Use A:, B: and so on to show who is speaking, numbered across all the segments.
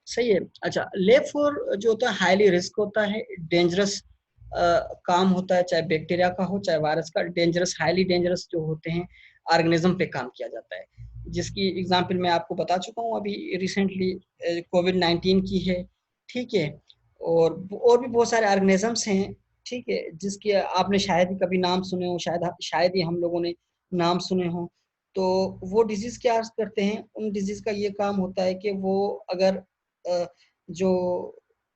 A: सही है। अच्छा, लेब 4 जो होता है हाईली रिस्क होता है, डेंजरस काम होता है, चाहे बैक्टीरिया का हो चाहे वायरस का। डेंजरस, हाईली डेंजरस जो होते हैं ऑर्गेनिज्म पे काम किया जाता है, जिसकी एग्जांपल मैं आपको बता चुका हूँ अभी रिसेंटली, कोविड-19 की है। ठीक है, और भी बहुत सारे ऑर्गेनिजम्स हैं, ठीक है, जिसके आपने शायद ही कभी नाम सुने हो, शायद ही हम लोगों ने नाम सुने हो। तो वो डिजीज क्या करते हैं, उन डिजीज का ये काम होता है कि वो अगर अ, जो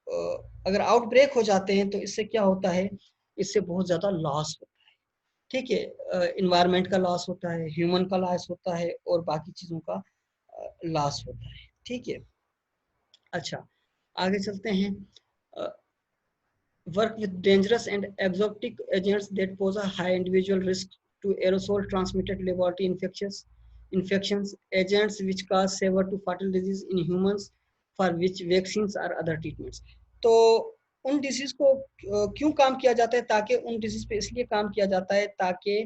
A: अगर आउटब्रेक हो जाते हैं तो इससे क्या होता है, इससे बहुत ज़्यादा लॉस होता है। ठीक है, इन्वायरमेंट का लॉस होता है, ह्यूमन का लॉस होता है, और बाकी चीज़ों का लॉस होता है। ठीक है। अच्छा, आगे चलते हैं। Work with dangerous and exotic agents that pose a high individual risk to aerosol transmitted laboratory infections, agents which cause severe to fatal disease in humans, for which vaccines or other treatments. तो उन disease को क्यों काम किया जाता है, ताकि उन डिजीज पे इसलिए काम किया जाता है ताकि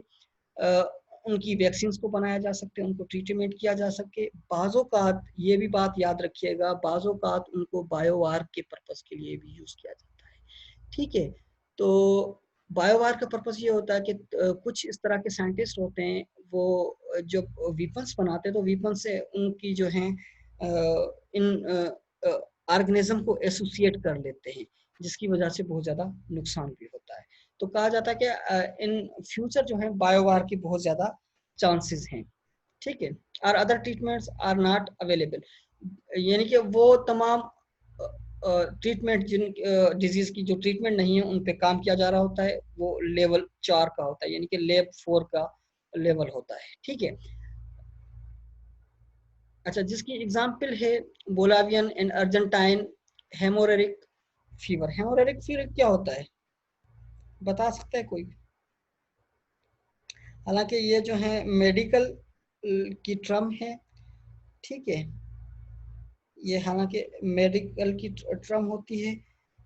A: उनकी वैक्सीन को बनाया जा सके, उनको ट्रीटमेंट किया जा सके। बाज़ोकात ये भी बात याद रखिएगा, बाज़ोकात उनको बायोवार के पर्पस के लिए भी यूज किया जाता है। ठीक है, तो बायोवार का पर्पस ये होता है कि कुछ इस तरह के साइंटिस्ट होते हैं, वो जब वीपन्स बनाते हैं तो वीपन से उनकी जो है इन ऑर्गेनिज्म को एसोसिएट कर लेते हैं, जिसकी वजह से बहुत ज़्यादा नुकसान भी होता है। तो कहा जाता है कि इन फ्यूचर जो है बायोवार की बहुत ज़्यादा चांसेस हैं। ठीक है, और other treatments are not available, यानी कि वो तमाम ट्रीटमेंट जिन डिजीज की जो ट्रीटमेंट नहीं है उन पे काम किया जा रहा होता है, वो लेवल 4 का होता है, यानी कि लेब 4 का लेवल होता है। ठीक है। अच्छा, जिसकी एग्जांपल है बोलावियन एंड अर्जेंटाइन हेमोरेरिक फीवर। हेमोरेरिक फीवर क्या होता है, बता सकता है कोई? हालांकि ये जो है मेडिकल की टर्म है। ठीक है, ये हालांकि मेडिकल की टर्म होती है।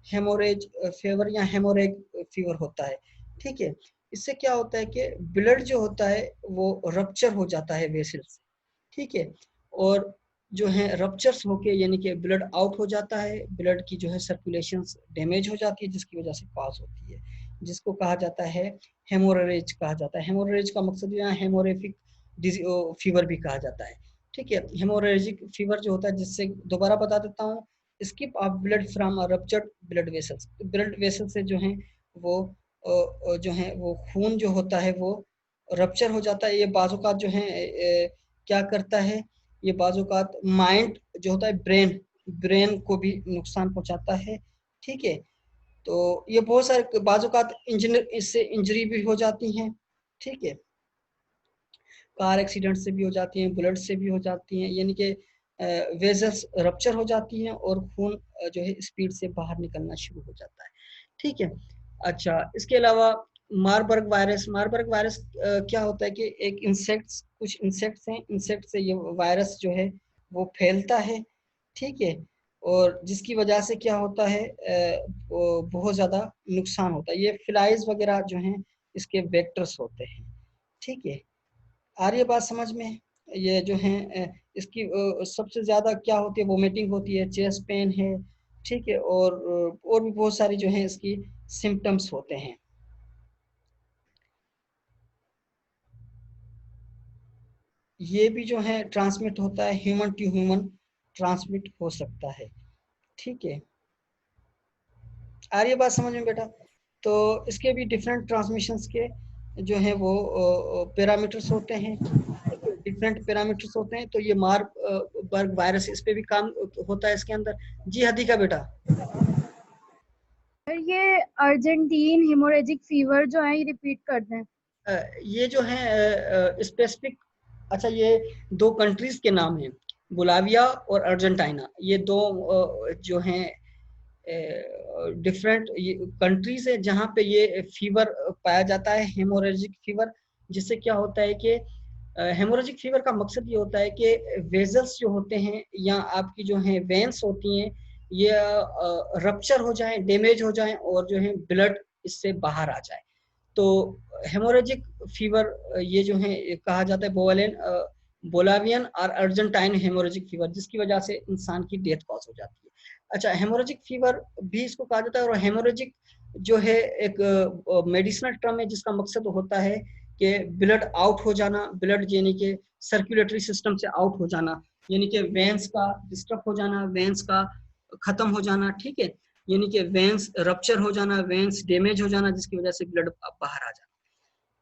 A: हेमोरेज फीवर या हेमोरेग फीवर होता है। ठीक है, इससे क्या होता है कि ब्लड जो होता है वो रप्चर हो जाता है वेसल्स। ठीक है, और जो है रप्चर्स होके यानी कि ब्लड आउट हो जाता है, ब्लड की जो है सर्कुलेशन डैमेज हो जाती है, जिसकी वजह से पास होती है, जिसको कहा जाता है हेमोरेज कहा जाता है। हेमोरेज का मकसद यहाँ हेमोरेफिक फीवर भी कहा जाता है। ठीक है, हेमोरेजिक फीवर जो होता है, जिससे दोबारा बता देता हूँ, skip of blood from ruptured blood vessels. Blood vessel से जो है वो जो है वो खून जो होता है वो रप्चर हो जाता है। ये बाजुकात जो है क्या करता है, ये बाजुकात माइंड जो होता है ब्रेन, ब्रेन को भी नुकसान पहुंचाता है। ठीक है, तो ये बहुत सारे बाजुकात इंजन इससे इंजरी भी हो जाती हैं। ठीक है, कार एक्सीडेंट से भी हो जाती हैं, बुलेट से भी हो जाती हैं, यानी कि वेजल्स रप्चर हो जाती हैं और खून जो है स्पीड से बाहर निकलना शुरू हो जाता है। ठीक है। अच्छा, इसके अलावा मारबर्ग वायरस। मारबर्ग वायरस क्या होता है कि एक इंसेक्ट्स, कुछ इंसेक्ट्स हैं, इंसेक्ट से ये वायरस जो है वो फैलता है। ठीक है, और जिसकी वजह से क्या होता है, बहुत ज़्यादा नुकसान होता है। ये फ्लाइज वगैरह जो हैं इसके वेक्टर्स होते हैं। ठीक है, आ रही है बात समझ में? ये जो है इसकी सबसे ज़्यादा क्या होती है, वोमिटिंग होती है, चेस्ट पेन है। ठीक है, और भी बहुत सारी जो है इसकी सिम्टम्स होते हैं। ये भी जो है ट्रांसमिट होता है, ह्यूमन टू ह्यूमन ट्रांसमिट हो सकता है। ठीक है, आ रही है बात समझ में बेटा? तो इसके भी डिफरेंट ट्रांसमिशंस के जो है वो पैरामीटर्स होते हैं, डिफरेंट पैरामीटर्स होते हैं। तो ये मारबर्ग वायरस, इस पे भी काम होता है इसके अंदर। जी हदीका बेटा।
B: सर ये अर्जेंटीन हेमोरेजिक फीवर जो है ये रिपीट कर दें।
A: ये जो है स्पेसिफिक, अच्छा ये दो कंट्रीज के नाम हैं, बुलाविया और अर्जेंटीना। ये दो जो हैं डिफरेंट कंट्रीज है जहाँ पे ये फीवर पाया जाता है, हेमोरेजिक फीवर। जिससे क्या होता है कि हेमोरेजिक फीवर का मकसद ये होता है कि वेजल्स जो होते हैं या आपकी जो है वेंस होती हैं, ये रप्चर हो जाएं, डैमेज हो जाएं, और जो है ब्लड इससे बाहर आ जाए। तो हेमोरेजिक फीवर ये जो है कहा जाता है बोवेलेन बोलावियन और अर्जेंटाइन हेमोरेजिक फीवर, जिसकी वजह से इंसान की डेथ कॉज हो जाती है। अच्छा, हेमोरेजिक फीवर भी इसको कहा जाता है, और हेमोरेजिक जो है एक मेडिसिनल टर्म है जिसका मकसद होता है कि ब्लड आउट हो जाना, ब्लड यानी कि सर्कुलेटरी सिस्टम से आउट हो जाना, यानी कि वेंस का डिस्टर्ब हो जाना, वेंस का खत्म हो जाना, ठीक है, यानी कि वेंस रप्चर हो जाना, वेंस डैमेज हो जाना, जिसकी वजह से ब्लड बाहर आ जाना,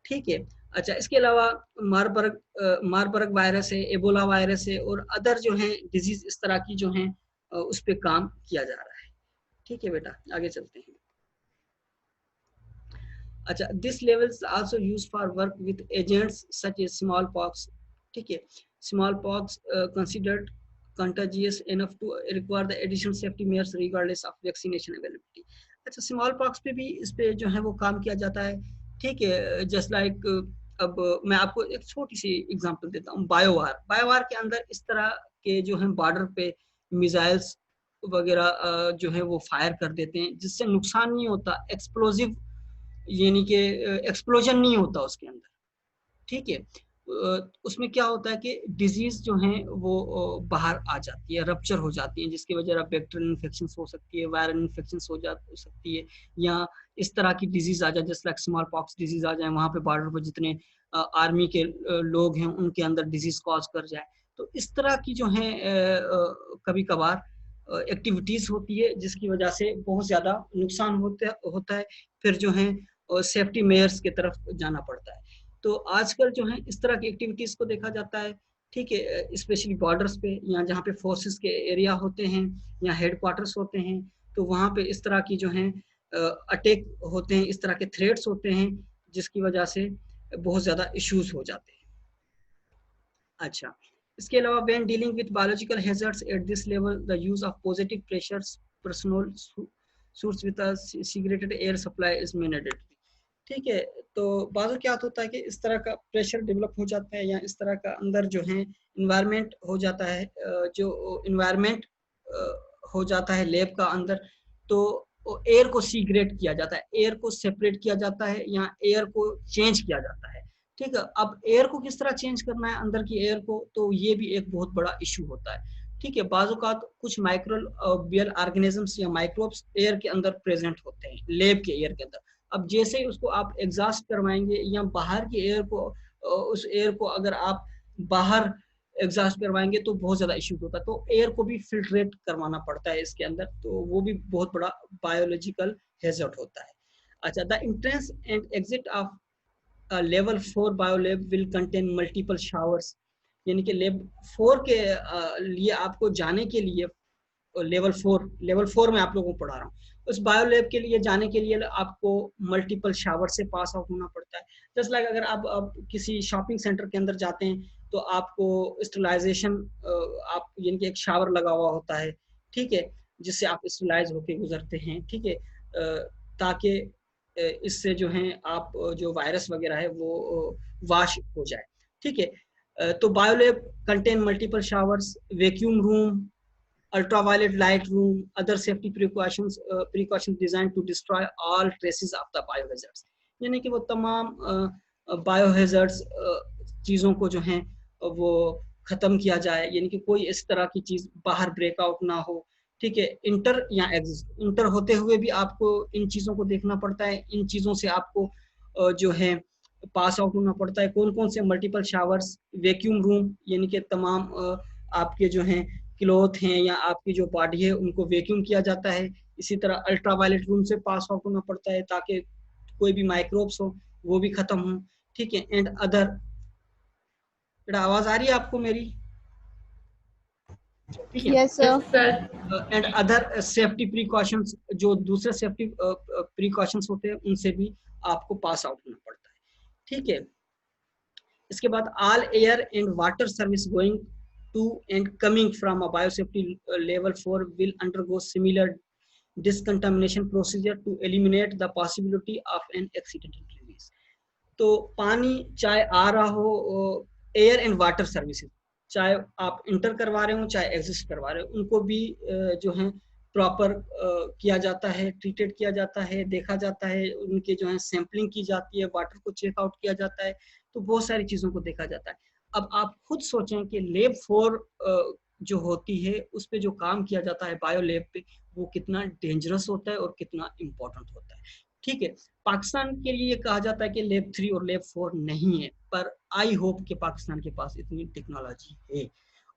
A: ठीक है। अच्छा, इसके अलावा मारबर्ग वायरस है, एबोला वायरस है, और अदर जो है डिजीज इस तरह की जो है उस पर काम किया जा रहा है, ठीक है बेटा, आगे चलते हैं। अच्छा, this levels also used for work with agents such as small pox, ठीक है, small pox considered contagious enough to require the additional safety measures regardless of vaccination availability। अच्छा, स्मॉल पॉक्स पे भी इस पे जो है वो काम किया जाता है, ठीक है, जस्ट लाइक अब मैं आपको एक छोटी सी एग्जांपल देता हूँ, बायोवार के अंदर इस तरह के जो है बॉर्डर पे मिसाइल्स वगैरह जो है वो फायर कर देते हैं, जिससे नुकसान नहीं होता, एक्सप्लोजिव यानी कि एक्सप्लोजन नहीं होता उसके अंदर, ठीक है। उसमें क्या होता है कि डिजीज जो है वो बाहर आ जाती है, रप्चर हो जाती है, जिसकी वजह से बैक्टीरियल इन्फेक्शन हो सकती है, वायरल इन्फेक्शन हो सकती है, या इस तरह की डिजीज आ जाए जैसे लाइक स्मॉल पॉक्स डिजीज आ जाए, वहां पे बॉर्डर पर जितने आर्मी के लोग हैं उनके अंदर डिजीज कॉज कर जाए। तो इस तरह की जो है कभी कभार एक्टिविटीज होती है जिसकी वजह से बहुत ज्यादा नुकसान होता है, फिर जो है सेफ्टी मेयर्स की तरफ जाना पड़ता है। तो आजकल जो है इस तरह की एक्टिविटीज को देखा जाता है, ठीक है, स्पेशली बॉर्डर्स पे या जहाँ पे फोर्सेस के एरिया होते हैं या हेडक्वार्टर्स होते हैं, तो वहाँ पे इस तरह की जो है अटैक होते हैं, इस तरह के थ्रेट्स होते हैं, जिसकी वजह से बहुत ज्यादा इश्यूज हो जाते हैं। अच्छा, इसके अलावा when dealing with biological hazards at this level the use of positive pressures personal suits with a segregated air supply is mandatory, ठीक है। तो बाज़ क्या होता है कि इस तरह का प्रेशर डेवलप हो जाता है या इस तरह का अंदर जो है इन्वायरमेंट हो जाता है, जो इन्वायरमेंट हो जाता है लैब का अंदर, तो एयर को सीग्रेट किया जाता है, एयर को सेपरेट किया जाता है या एयर को चेंज किया जाता है, ठीक है। अब एयर को किस तरह चेंज करना है अंदर की एयर को, तो ये भी एक बहुत बड़ा इशू होता है, ठीक है। बाज़ कुछ माइक्रोबियल ऑर्गेनिजम्स या माइक्रोब्स एयर के अंदर प्रेजेंट होते हैं, लेब के एयर के अंदर। अब जैसे ही उसको आप एग्जॉस्ट करवाएंगे या बाहर की एयर को, उस एयर को अगर आप बाहर एग्जॉस्ट करवाएंगे तो बहुत ज्यादा इश्यू होता है, तो एयर को भी फिल्ट्रेट करवाना पड़ता है इसके अंदर, तो वो भी बहुत बड़ा बायोलॉजिकल हैजर्ड होता है। अच्छा, the entrance and exit of level 4 biolab will contain multiple showers, यानी कि लेब 4 के लिए आपको जाने के लिए लेवल 4 में आप लोगों को पढ़ा रहा हूँ, उस बायो लैब के लिए जाने के लिए आपको मल्टीपल शावर से पास आउट होना पड़ता है। जस्ट लाइक अगर आप किसी शॉपिंग सेंटर के अंदर जाते हैं तो आपको स्टरलाइजेशन, आप यानी कि एक शावर लगा हुआ होता है, ठीक है, जिससे आप स्टरलाइज होके गुजरते हैं, ठीक है, ताकि इससे जो है आप जो वायरस वगैरह है वो वाश हो जाए, ठीक है। तो biolab contain multiple showers, vacuum room, ultraviolet light room, other safety precautions designed to destroy all traces of the biohazards, यानी कि वो तमाम बायोहैजर्ड्स चीज़ों को जो है वो ख़त्म किया जाए, यानी कि कोई इस तरह की चीज़ बाहर ब्रेकआउट ना हो, ठीक है। इंटर या एग्जिस्ट, इंटर होते हुए भी आपको इन चीज़ों को देखना पड़ता है, इन चीज़ों से आपको जो है पास आउट होना पड़ता है। कौन कौन से मल्टीपल शावर्स, वैक्यूम रूम, यानी कि तमाम आपके जो हैं क्लॉथ हैं या आपकी जो बॉडी है उनको वैक्यूम किया जाता है। इसी तरह अल्ट्रावायलेट रूम से पास आउट होना पड़ता है ताकि कोई भी माइक्रोब्स हो वो भी खत्म हो, ठीक है। एंड अदर, आवाज आ रही है आपको मेरी, ठीक है।
B: Yes sir.
A: And other safety precautions, जो दूसरे सेफ्टी प्रिकॉशंस होते हैं उनसे भी आपको पास आउट होना पड़ता है, ठीक है। इसके बाद all air and water service going to and coming from a biosafety level 4 will undergo similar discontamination procedure to eliminate the possibility of an accidental release। तो पानी चाहे आ रहा हो, एयर एंड वाटर सर्विसेज, चाहे आप इंटर करवा रहे हो चाहे एग्जिस्ट करवा रहे हो, उनको भी जो है प्रॉपर किया जाता है, ट्रीटेड किया जाता है, देखा जाता है, उनके जो है सैंपलिंग की जाती है, वाटर को चेकआउट किया जाता है, तो बहुत सारी चीज़ों को देखा जाता है। अब आप खुद सोचें कि लैब 4 जो होती है उस पे जो काम किया जाता है बायो लैब पे, वो कितना डेंजरस होता है और कितना इम्पोर्टेंट होता है। ठीक है, पाकिस्तान के लिए ये कहा जाता है कि लैब 3 और लैब 4 नहीं है, पर आई होप कि पाकिस्तान के पास इतनी टेक्नोलॉजी है,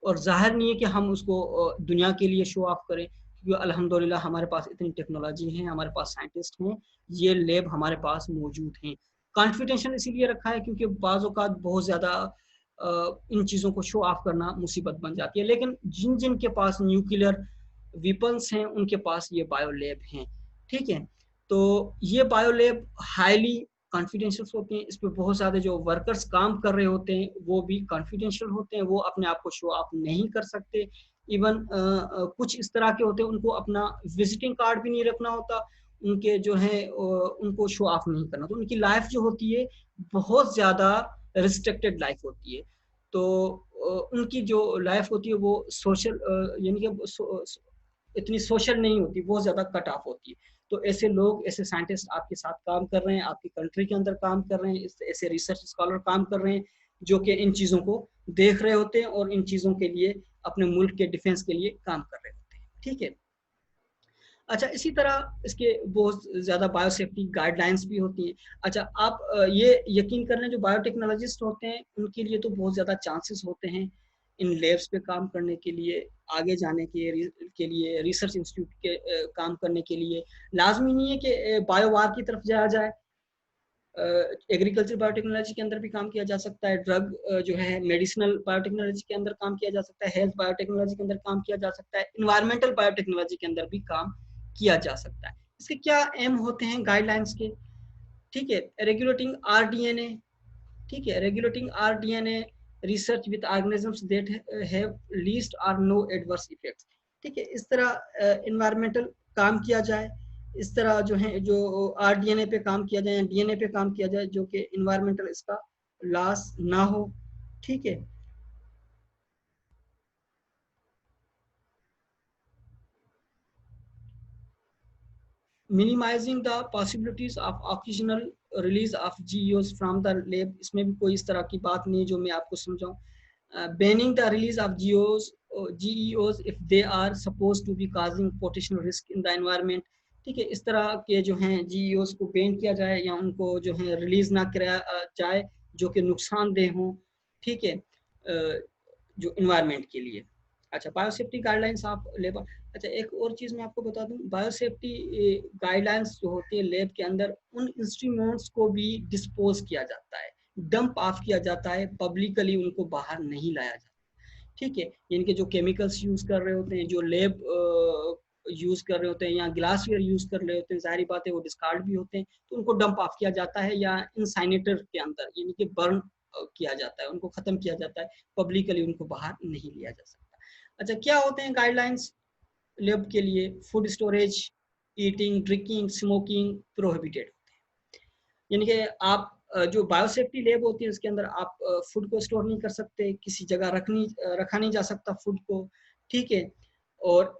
A: और जाहिर नहीं है कि हम उसको दुनिया के लिए शो ऑफ करें, क्योंकि अल्हम्दुलिल्लाह हमारे पास इतनी टेक्नोलॉजी है, हमारे पास साइंटिस्ट हैं, ये लैब हमारे पास मौजूद हैं। कॉन्फिडेंशियल इसीलिए रखा है क्योंकि बाज़ औक़ात बहुत ज़्यादा इन चीज़ों को शो ऑफ करना मुसीबत बन जाती है, लेकिन जिन जिन के पास न्यूक्लियर वेपन्स हैं उनके पास ये बायो लैब हैं। ठीक है, तो ये बायो लैब हाईली कॉन्फिडेंशियल होते हैं, इस पे बहुत ज़्यादा जो वर्कर्स काम कर रहे होते हैं वो भी कॉन्फिडेंशियल होते हैं, वो अपने आप को शो ऑफ नहीं कर सकते। इवन कुछ इस तरह के होते हैं, उनको अपना विजिटिंग कार्ड भी नहीं रखना होता, उनके जो है उनको शो ऑफ नहीं करना, तो उनकी लाइफ जो होती है बहुत ज़्यादा रिस्ट्रिक्टेड लाइफ होती है। तो उनकी जो लाइफ होती है वो सोशल यानी कि इतनी सोशल नहीं होती, बहुत ज़्यादा कट ऑफ होती है। तो ऐसे लोग, ऐसे साइंटिस्ट आपके साथ काम कर रहे हैं, आपकी कंट्री के अंदर काम कर रहे हैं, ऐसे रिसर्च स्कॉलर काम कर रहे हैं जो कि इन चीज़ों को देख रहे होते हैं और इन चीज़ों के लिए अपने मुल्क के डिफेंस के लिए काम कर रहे होते हैं। ठीक है, अच्छा, इसी तरह इसके बहुत ज़्यादा बायोसेफ्टी गाइडलाइंस भी होती हैं। अच्छा, आप ये यकीन कर लें जो बायोटेक्नोलॉजिस्ट होते हैं उनके लिए तो बहुत ज़्यादा चांसेस होते हैं इन लैब्स पे काम करने के लिए, आगे जाने के लिए, रिसर्च इंस्टीट्यूट के काम करने के लिए। लाज़मी नहीं है कि बायोवार की तरफ जाया जाए, एग्रीकल्चर बायोटेक्नोलॉजी के अंदर भी काम किया जा सकता है, ड्रग जो है मेडिसिनल बायोटेक्नोलॉजी के अंदर काम किया जा सकता है, हेल्थ बायोटेक्नोलॉजी के अंदर काम किया जा सकता है, इन्वायरमेंटल बायोटेक्नोलॉजी के अंदर भी काम किया जा सकता है। इसके क्या एम होते हैं गाइडलाइंस के? ठीक है, रेगुलेटिंग आरडीएनए, ठीक है, regulating rDNA research with organisms that have least और नो एडवर्स इफेक्ट्स। ठीक है, इस तरह एनवायरमेंटल काम किया जाए, इस तरह जो है जो आरडीएनए पे काम किया जाए, डीएनए पे काम किया जाए, जो कि एनवायरमेंटल इसका लॉस ना हो। ठीक है, minimizing the possibilities of occasional release of GEOs from the lab, इसमें भी कोई इस तरह की बात नहीं है जो मैं आपको समझाऊं। Banning the release of GEOs if they are suppose to be causing potential risk in the environment. ठीक है, इस तरह के जो हैं जीईओज को बैन किया जाए या उनको जो है रिलीज ना किया जाए जो कि नुकसानदेह हों। ठीक है, जो इन्वायरमेंट के लिए। अच्छा, बायोसेफ्टी गाइडलाइंस आप लेबर। अच्छा, एक और चीज़ मैं आपको बता दूं, बायोसेफ्टी गाइडलाइंस जो होती है लैब के अंदर, उन इंस्ट्रूमेंट्स को भी डिस्पोज किया जाता है, डंप ऑफ किया जाता है, पब्लिकली उनको बाहर नहीं लाया जाता। ठीक है, इनके जो केमिकल्स यूज कर रहे होते हैं, जो लैब यूज कर रहे होते हैं या ग्लासवेयर यूज कर रहे होते हैं, जाहिर बात है वो डिस्कार्ड भी होते हैं, तो उनको डंप ऑफ किया जाता है या इंसाइनेटर के अंदर यानी कि बर्न किया जाता है, उनको खत्म किया जाता है, पब्लिकली उनको बाहर नहीं लिया जा सकता। अच्छा, क्या होते हैं गाइडलाइंस लैब के लिए? Food storage, eating, drinking, smoking prohibited होते हैं। यानी कि आप जो बायोसेफ्टी लैब होती है उसके अंदर आप फूड को स्टोर नहीं कर सकते, किसी जगह रखा नहीं जा सकता फूड को। ठीक है, और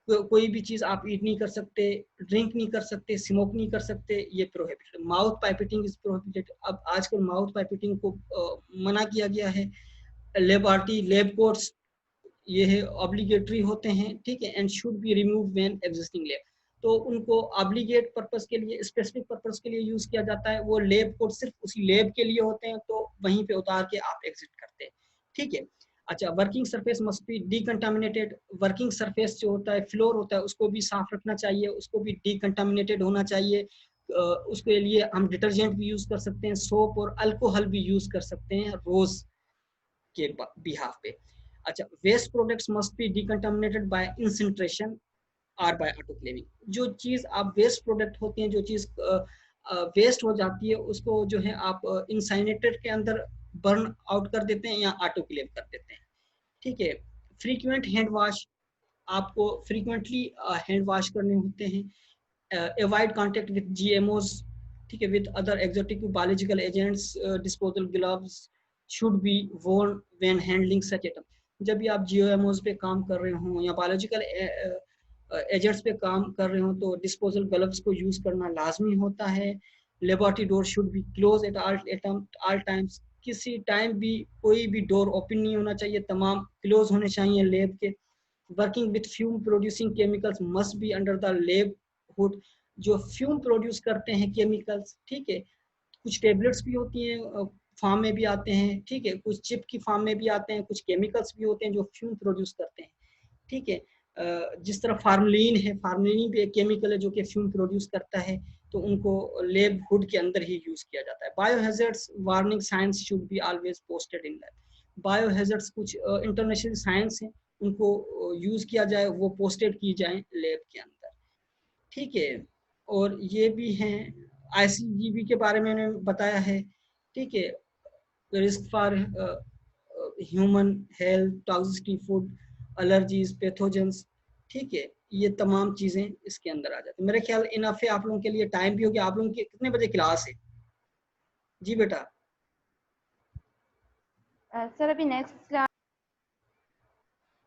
A: कोई भी चीज़ आप ईट नहीं कर सकते, ड्रिंक नहीं कर सकते, स्मोक नहीं कर सकते, ये prohibited. Mouth pipetting is prohibited. अब आजकल माउथ पाइपिटिंग को मना किया गया है। लेबॉर्टी लैब कोट्स ये है ऑब्लिगेटरी होते हैं। ठीक है, and should be remove when existing lab, तो उनको ऑब्लिगेट पर्पस के लिए, स्पेसिफिक पर्पस के लिए यूज किया जाता है। वो लैब कोड सिर्फ उसी लैब के लिए होते हैं, तो वहीं पे उतार के आप एग्जिट करते हैं। ठीक है, अच्छा, working surface must be decontaminated. Working surface जो होता है, फ्लोर होता है, उसको भी साफ रखना चाहिए, उसको भी डीकंटामिनेटेड होना चाहिए। उसके लिए हम डिटर्जेंट भी यूज कर सकते हैं, सोप और अल्कोहल भी यूज कर सकते हैं रोज के बिहाफ पे। अच्छा, waste products must be decontaminated by incineration और बाय ऑटोक्लेविंग। जो चीज़ आप वेस्ट प्रोडक्ट होती हैं, जो चीज़ वेस्ट हो जाती है, उसको जो है आप इंसाइनेटर के अंदर बर्न आउट कर देते हैं या ऑटोक्लेव कर देते हैं। ठीक है, फ्रीक्वेंट हैंड वॉश, आपको फ्रीक्वेंटली हैंड वॉश करने होते हैं। अवॉइड कॉन्टेक्ट विद जीएमओज, ठीक है, with other exotic biological agents. Disposal gloves should be worn when handling such item। जब भी आप जीएमओज पे काम कर रहे हो या बायोलॉजिकल एजेंट्स पे काम कर रहे हो तो डिस्पोजल ग्लव्स को यूज करना लाजमी होता है। Laboratory door should be close at all times. किसी टाइम भी कोई भी डोर ओपन नहीं होना चाहिए, तमाम क्लोज होने चाहिए लैब के। Working with fume producing chemicals must be under the lab hood. जो फ्यूम प्रोड्यूस करते हैं केमिकल्स, ठीक है, कुछ टेबलेट्स भी होती हैं फॉर्म में भी आते हैं, ठीक है, कुछ चिप की फॉर्म में भी आते हैं, कुछ केमिकल्स भी होते हैं जो फ्यूम प्रोड्यूस करते हैं, ठीक है। जिस तरह फार्मलिन है, फार्मलिन भी एक केमिकल है जो कि फ्यूम प्रोड्यूस करता है, तो उनको लैब हुड के अंदर ही यूज किया जाता है। Biohazards warning signs should be always posted in lab. Biohazards कुछ इंटरनेशनल साइंस हैं, उनको यूज किया जाए, वो पोस्टेड की जाए लैब के अंदर, ठीक है। और ये भी हैं आईसीजीबी के बारे में मैंने बताया है, ठीक है, risk for human health, toxicity food, allergies, pathogens, ठीक है, ये तमाम चीजें इसके अंदर आ जाती है। मेरे ख्याल इनफ है आप लोगों के लिए, टाइम भी हो गया। आप लोगों की कितने बजे क्लास है? जी बेटा।
C: सर अभी नेक्स्ट क्लास।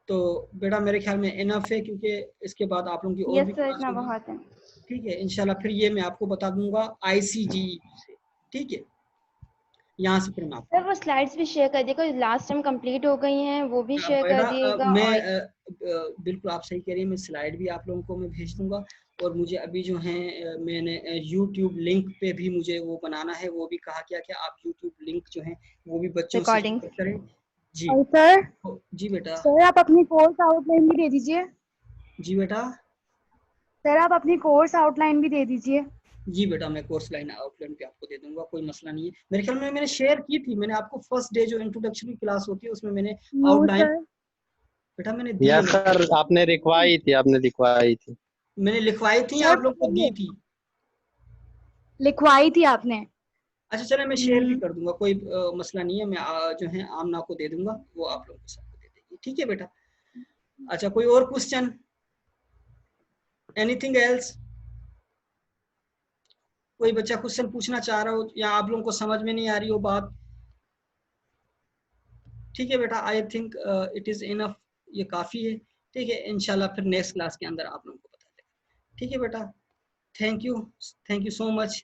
A: तो बेटा मेरे ख्याल में इनफ है, क्योंकि इसके बाद आप लोगों की और
C: यस
A: भी
C: सर,
A: क्लास
C: इतना
A: होगी,
C: बहुत है।
A: ठीक है। इंशाल्लाह फिर ये मैं आपको बता दूंगा आईसीजीई से, ठीक है, यहाँ से फिर मैं आपको।
C: सर वो स्लाइड्स भी शेयर कर दिएगा, लास्ट टाइम कंप्लीट हो गई हैं, वो भी शेयर कर
A: बेटा
C: दिएगा।
A: मैं
C: और
A: बिल्कुल आप सही कह रही हैं, मैं स्लाइड भी आप लोगों को मैं भेज दूंगा। और मुझे अभी जो है मैंने यूट्यूब लिंक पे भी मुझे वो बनाना है, वो भी कहा गया कि आप यूट्यूब लिंक जो है वो भी बच्चों से
C: रिकॉर्डिंग।
A: शेयर करें। जी
B: और सर,
A: जी बेटा।
B: सर आप अपनी कोर्स आउटलाइन भी दे दीजिए।
A: जी बेटा।
B: सर आप अपनी कोर्स आउटलाइन भी दे दीजिए।
A: जी बेटा, मैं कोर्स लाइन आउटलाइन पे आपको दे दूंगा, कोई मसला नहीं है। मेरे ख्याल में मैंने शेयर की थी, मैंने आपको फर्स्ट डे जो इंट्रोडक्शन की क्लास होती है उसमें मैंने
B: नो
A: आउटलाइन,
B: सर।
A: बेटा मैंने दी है,
D: यस सर, आपने लिखवाई थी।
A: मैंने लिखवाई थी,
B: सर
A: आप लोग को दी थी।
B: लिखवाई थी आपने?
A: अच्छा चले, मैं शेयर भी कर दूंगा, कोई मसला नहीं है। मैं जो है आमना को दे दूंगा, वो आप लोगों को सबको दे देगी, ठीक है बेटा। अच्छा कोई और क्वेश्चन, एनीथिंग एल्स? कोई बच्चा क्वेश्चन पूछना चाह रहा हो या आप लोगों को समझ में नहीं आ रही हो बात? ठीक है बेटा, I think it is enough, ये काफी है, ठीक है। इंशाल्लाह फिर नेक्स्ट क्लास के अंदर आप लोगों को बता देगा, ठीक है बेटा। Thank you so much.